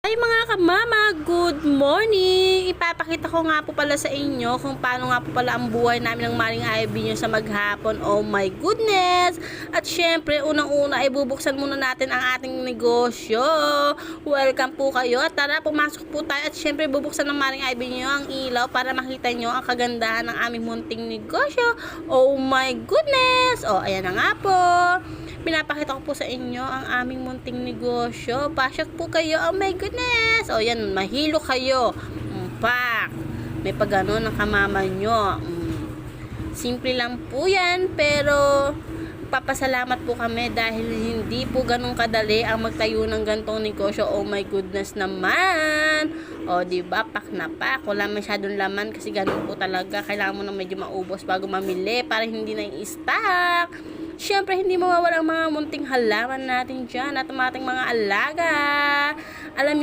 Hi mga kamama, good morning! Ipapakita ko nga po pala sa inyo kung paano nga po pala ang buhay namin ng Maring Ivy nyo sa maghapon. Oh my goodness! At syempre, unang-una ay bubuksan muna natin ang ating negosyo. Welcome po kayo at tara, pumasok po tayo at syempre bubuksan ng Maring Ivy nyo ang ilaw para makita nyo ang kagandahan ng aming munting negosyo. Oh my goodness! Oh, ayan na nga po. Pinapakita ko po sa inyo ang aming munting negosyo. Pasyak po kayo. Oh my goodness. O yan, mahilo kayo. Pak. May pagano ng kamama nyo. Simple lang po yan. Pero papasalamat po kami dahil hindi po ganun kadali ang magtayo ng gantong negosyo. Oh my goodness naman. O diba, pak na pak. Wala masyadong laman kasi ganun po talaga. Kailangan mo na medyo maubos bago mamili para hindi na i-stock. Siyempre, hindi mawawala ang mga munting halaman natin dyan at ang ating mga alaga. Alam nyo